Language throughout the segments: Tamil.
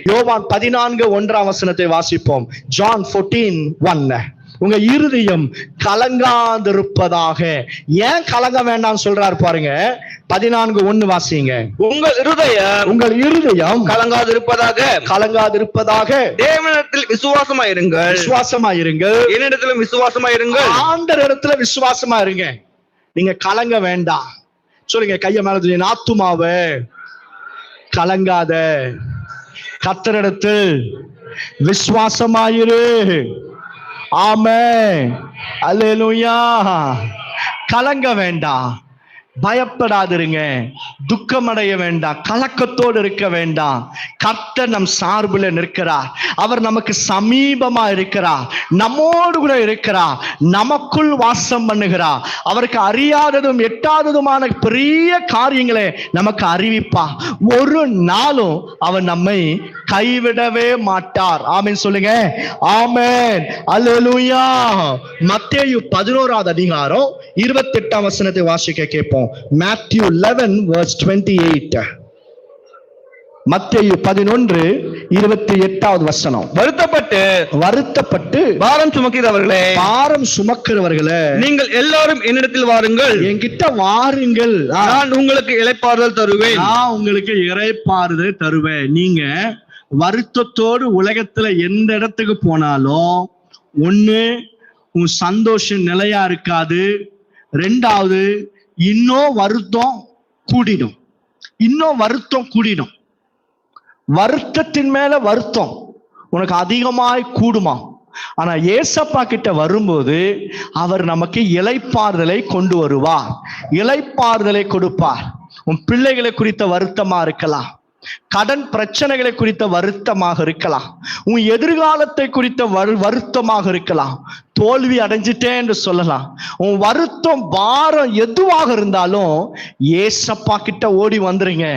யோவான் 14:1 வாசிப்போம். John 14:1. உங்க இருதயம் கலங்காதிருப்பதாக. ஏன் கலங்க வேண்டாம் சொல்றாரு பாருங்க. 14:1 வாசிங்க. உங்கள் இருதயம் கலங்காதிருப்பதாக தேவனிடத்தில் விசுவாசமாயிருங்கள், என்னிடத்திலும் விசுவாசமாயிருங்கள். ஆண்டவரிடத்துல விசுவாசமா இருங்க. நீங்க கலங்க வேண்டாம். சொல்லுங்க, கைய மேல தூக்கி, ஆத்துமாவே கலங்காத, கர்த்தரிடத்தில் விசுவாசமாயிரு. ஆமென், அல்லேலூயா. கலங்க வேண்டாம், பயப்படாதிருங்க, துக்கமடைய வேண்டாம், கலக்கத்தோடு இருக்க வேண்டாம். கர்த்தர் நம் சார்பில் நிற்கிறார். அவர் நமக்கு சமீபமா இருக்கிறார், நம்மோடு கூட இருக்கிறார், நமக்குள் வாசம் பண்ணுகிறார். அவருக்கு அறியாததும் எட்டாததுமான பெரிய காரியங்களை நமக்கு அறிவிப்பா. ஒரு நாளும் அவர் நம்மை கைவிடவே மாட்டார். ஆமென் சொல்லுங்க. ஆமென், அல்லேலூயா. மத்தேயு 11:28 வாசிக்க கேட்போம். Matthew 11:28. மத்தேயு 11:28. வருத்தப்பட்டு பாரம் சுமக்கிறவர்களே, நீங்கள் எல்லாரும் என்னிடத்தில் வாருங்கள், என்கிட்ட வாருங்கள், நான் உங்களுக்கு இளைப்பாறுதல் தருவேன். நீங்க வருத்தத்தோடு உலகத்துல எந்த இடத்துக்கு போனாலும், ஒண்ணு உன் சந்தோஷம் நிலையா இருக்காது, ரெண்டாவது இன்னும் வருத்தம் கூடிடும். வருத்தத்தின் மேல வருத்தம் உனக்கு அதிகமாய் கூடுமா? ஆனா ஏசப்பா கிட்ட வரும்போது அவர் நமக்கு இளைப்பாறுதலை கொண்டு வருவார், இளைப்பாறுதலை கொடுப்பார். உன் பிள்ளைகளை குறித்த வருத்தமா இருக்கலாம், கடன் பிரச்சனைகளை குறித்த வருத்தமாக இருக்கலாம், உன் எதிர்காலத்தை குறித்த வருத்தமாக இருக்கலாம், தோல்வி அடைஞ்சிட்டேன் என்று சொல்லலாம். உன் வருத்தம் பாரம் எதுவாக இருந்தாலும் ஏசப்பா கிட்ட ஓடி வந்துருங்க.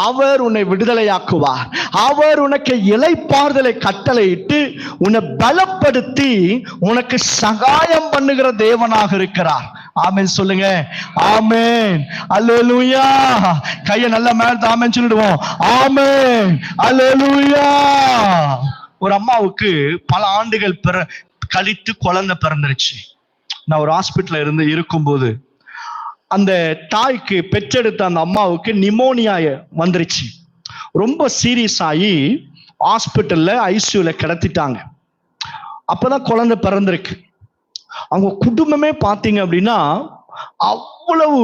அவர் உன்னை விடுதலையாக்குவார். அவர் உனக்கு இளைப்பாறுதலை கட்டளையிட்டு உன்னை பலப்படுத்தி உனக்கு சகாயம் பண்ணுகிற தேவனாக இருக்கிறார். ஆமென் சொல்லுங்க. ஆமென், அல்லேலூயா. கையை நல்ல மேல ஆமென் சொல்லிடுவோம். ஆமென், அல்லேலூயா. ஒரு அம்மாவுக்கு பல ஆண்டுகள் கழித்து குழந்தை பிறந்துருச்சு. நான் ஒரு ஹாஸ்பிட்டல்ல இருக்கும்போது அந்த தாய்க்கு, பெற்றெடுத்த அந்த அம்மாவுக்கு நிமோனியா வந்துருச்சு. ரொம்ப சீரியஸ் ஆகி ஹாஸ்பிட்டல்ல ஐசியூல கிடத்திட்டாங்க. அப்பதான் குழந்தை பிறந்திருக்கு. அவங்க குடும்பமே பார்த்தீங்க அப்படின்னா அவ்வளவு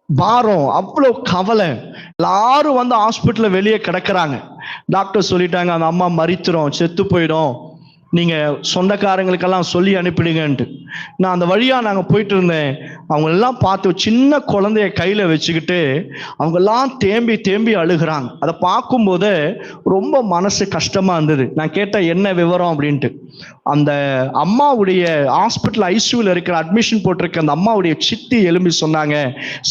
பாரம், அவ்வளவு கவலை. எல்லாரும் வந்து ஹாஸ்பிட்டல்ல வெளியே கிடக்குறாங்க. டாக்டர் சொல்லிட்டாங்க, அந்த அம்மா மரித்துரும், செத்து போயிடும், நீங்க சொந்தக்காரங்களுக்கெல்லாம் சொல்லி அனுப்பிடுங்கன்ட்டு. நான் அந்த வழியா நாங்க போயிட்டு இருந்தேன். அவங்க எல்லாம் பார்த்து சின்ன குழந்தைய கையில வச்சுக்கிட்டு அவங்க எல்லாம் தேம்பி அழுகிறாங்க. அதை பார்க்கும்போது ரொம்ப மனசு கஷ்டமா இருந்தது. நான் கேட்டேன், என்ன விவரம் அப்படின்ட்டு. அந்த அம்மாவுடைய ஹாஸ்பிட்டல் ஐசியூல இருக்கிற அட்மிஷன் போட்டிருக்க அந்த அம்மாவுடைய சித்தி எழும்பி சொன்னாங்க,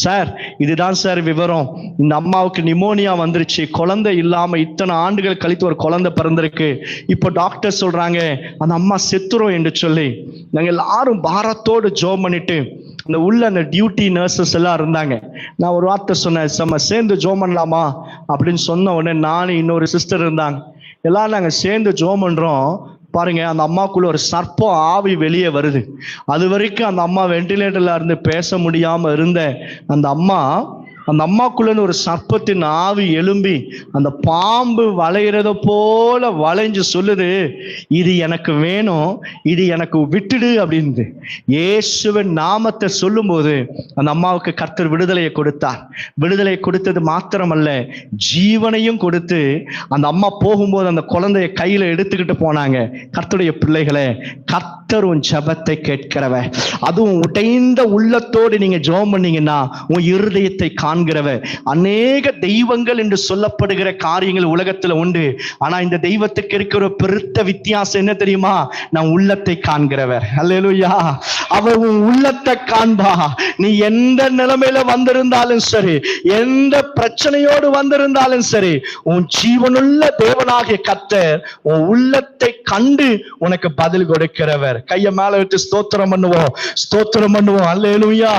சார் இதுதான் சார் விவரம், இந்த அம்மாவுக்கு நிமோனியா வந்துருச்சு, குழந்தை இல்லாம இத்தனை ஆண்டுகள் கழித்து ஒரு குழந்தை பிறந்திருக்கு, இப்போ டாக்டர் சொல்றாங்க அந்த அம்மா செத்துரும் என்று சொல்லி நாங்க எல்லாரும் பாரத்தோடு ஜெபம் பண்ணிட்டு அந்த உள்ள அந்த டியூட்டி நர்சஸ் எல்லாம் இருந்தாங்க. நான் ஒரு வார்த்தை சொன்னேன், நம்ம சேர்ந்து ஜெபம் பண்ணலாமா அப்படின்னு சொன்ன உடனே நானும் இன்னொரு சிஸ்டர் இருந்தாங்க, எல்லாரும் நாங்க சேர்ந்து ஜெபம் பண்றோம். பாருங்க, அந்த அம்மாக்குள்ள ஒரு சர்ப்பம் ஆவி வெளியே வருது. அது வரைக்கும் அந்த அம்மா வெண்டிலேட்டர்ல இருந்து பேச முடியாம இருந்த அந்த அம்மாக்குள்ள ஒரு சர்ப்பத்தின் ஆவி எழும்பி அந்த பாம்பு வளைகிறத போல வளைஞ்சு சொல்லுது, இது எனக்கு வேணும், இது எனக்கு விட்டுடு அப்படின்னு. இயேசுவின் நாமத்தை சொல்லும் போது அந்த அம்மாவுக்கு கர்த்தர் விடுதலையை கொடுத்தார். விடுதலை கொடுத்தது மாத்திரமல்ல, ஜீவனையும் கொடுத்து அந்த அம்மா போகும்போது அந்த குழந்தைய கையில எடுத்துக்கிட்டு போனாங்க. கர்த்தருடைய பிள்ளைகளே, கர்த்தர் உன் ஜெபத்தை கேட்கிறவ. அதுவும் உடைந்த உள்ளத்தோடு நீங்க ஜெபம் பண்ணீங்கன்னா உன் இருதயத்தை காண்கிறவர். அநேக தெய்வங்கள் என்று சொல்லப்படுகிற காரியங்கள் உலகத்துல உண்டு. ஆனா இந்த தெய்வத்துக்கு இருக்கிற பெருத்த வித்தியாசம் என்ன தெரியுமா? நான் உள்ளத்தை காண்கிறவர். அல்லேலூயா. அவர் உன் உள்ளத்தை காண்பா. நீ எந்த நிலைமையில வந்திருந்தாலும் சரி, எந்த பிரச்சனையோடு வந்திருந்தாலும் சரி, உன் ஜீவனுள்ள தேவனாகிய கர்த்தர் உன் உள்ளத்தை கண்டு உனக்கு பதில் கொடுக்கிறவர். கையை மேல வச்சு ஸ்தோத்திரம் பண்ணுவோம். அல்லேலூயா.